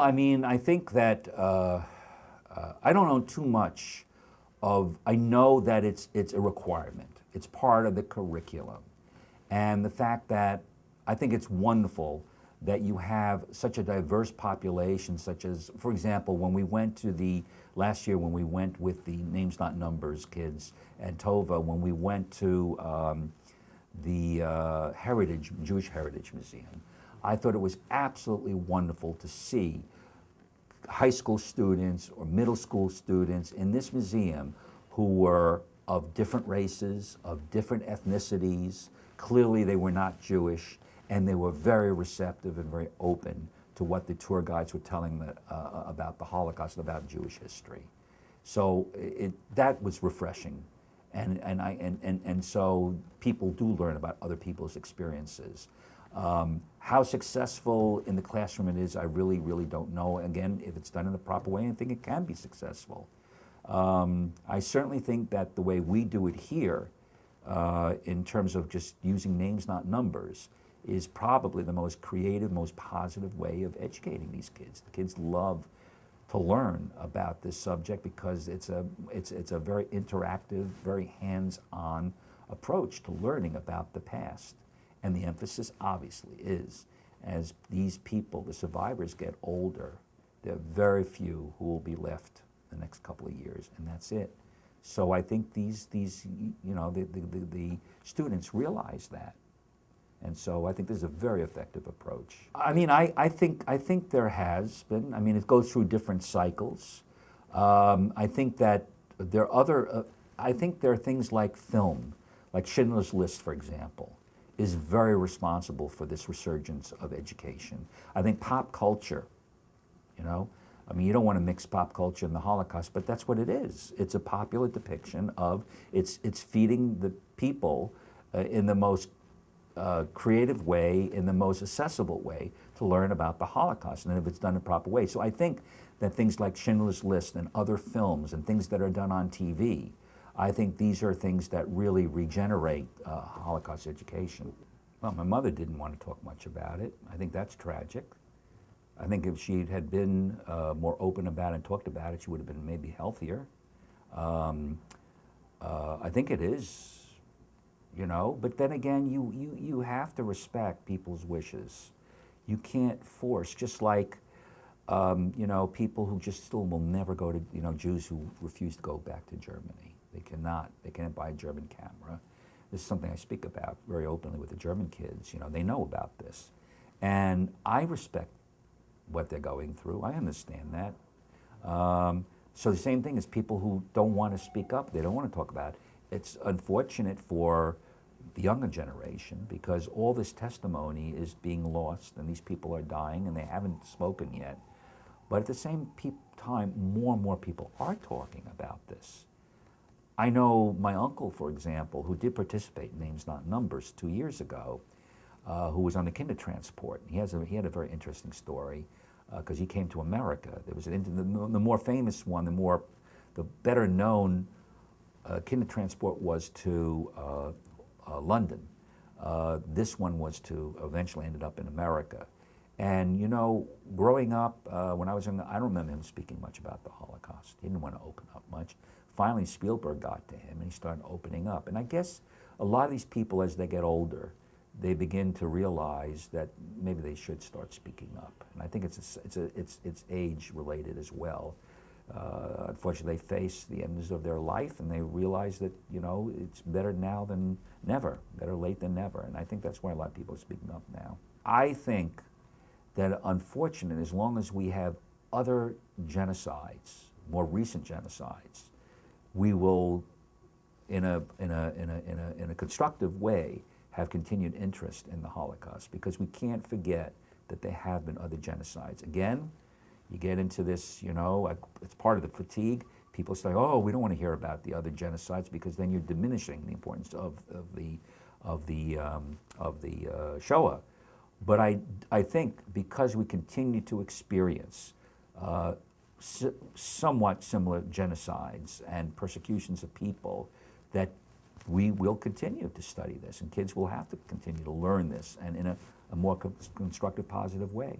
I mean, I think that I don't know too much of. I know that it's a requirement. It's part of the curriculum, and the fact that I think it's wonderful that you have such a diverse population, such as, for example, when we went to the last year when we went with the Names Not Numbers kids and Tova, when we went to the Jewish Heritage Museum, I thought it was absolutely wonderful to see high school students or middle school students in this museum who were of different races, of different ethnicities. Clearly they were not Jewish, and they were very receptive and very open to what the tour guides were telling them about the Holocaust, about Jewish history. So that was refreshing. And so people do learn about other people's experiences. How successful in the classroom it is, I really, really don't know. Again, if it's done in the proper way, I think it can be successful. I certainly think that the way we do it here, in terms of just using names, not numbers, is probably the most creative, most positive way of educating these kids. The kids love to learn about this subject because it's a very interactive, very hands-on approach to learning about the past. And the emphasis obviously is, as these people, the survivors, get older, there are very few who will be left the next couple of years, and that's it. So I think these the students realize that. And so I think this is a very effective approach. I mean, I think there has been. I mean, it goes through different cycles. I think that there are I think there are things like film, like Schindler's List, for example, is very responsible for this resurgence of education. I think pop culture, I mean, you don't want to mix pop culture and the Holocaust, but that's what it is. It's a popular depiction of, it's feeding the people in the most creative way, in the most accessible way to learn about the Holocaust, and if it's done in a proper way. So I think that things like Schindler's List and other films and things that are done on TV, I think these are things that really regenerate Holocaust education. Well, my mother didn't want to talk much about it. I think that's tragic. I think if she had been more open about it and talked about it, she would have been maybe healthier. I think it is. But then again, you have to respect people's wishes. You can't force, just like, people who just still will never go to, Jews who refuse to go back to Germany. They can't buy a German camera. This is something I speak about very openly with the German kids. They know about this. And I respect what they're going through. I understand that. So the same thing as people who don't want to speak up, they don't want to talk about it. It's unfortunate for the younger generation because all this testimony is being lost and these people are dying and they haven't spoken yet. But at the same time, more and more people are talking about this. I know my uncle, for example, who did participate in Names Not Numbers 2 years ago, who was on the kinder transport. He had a very interesting story because he came to America. There was the more famous one, the better known kinder transport was to London. This one was to eventually ended up in America. And growing up, when I was young, I don't remember him speaking much about the Holocaust. He didn't want to open up much. Finally, Spielberg got to him and he started opening up. And I guess a lot of these people, as they get older, they begin to realize that maybe they should start speaking up. And I think it's age related as well. Unfortunately, they face the ends of their life and they realize that, it's better now than never, better late than never. And I think that's why a lot of people are speaking up now. I think that unfortunately, as long as we have other genocides, more recent genocides, we will, in a constructive way, have continued interest in the Holocaust because we can't forget that there have been other genocides. Again, you get into this, it's part of the fatigue. People say, oh, we don't want to hear about the other genocides because then you're diminishing the importance of the Shoah. But I think because we continue to experience somewhat similar genocides and persecutions of people, that we will continue to study this, and kids will have to continue to learn this, and in a more constructive, positive way.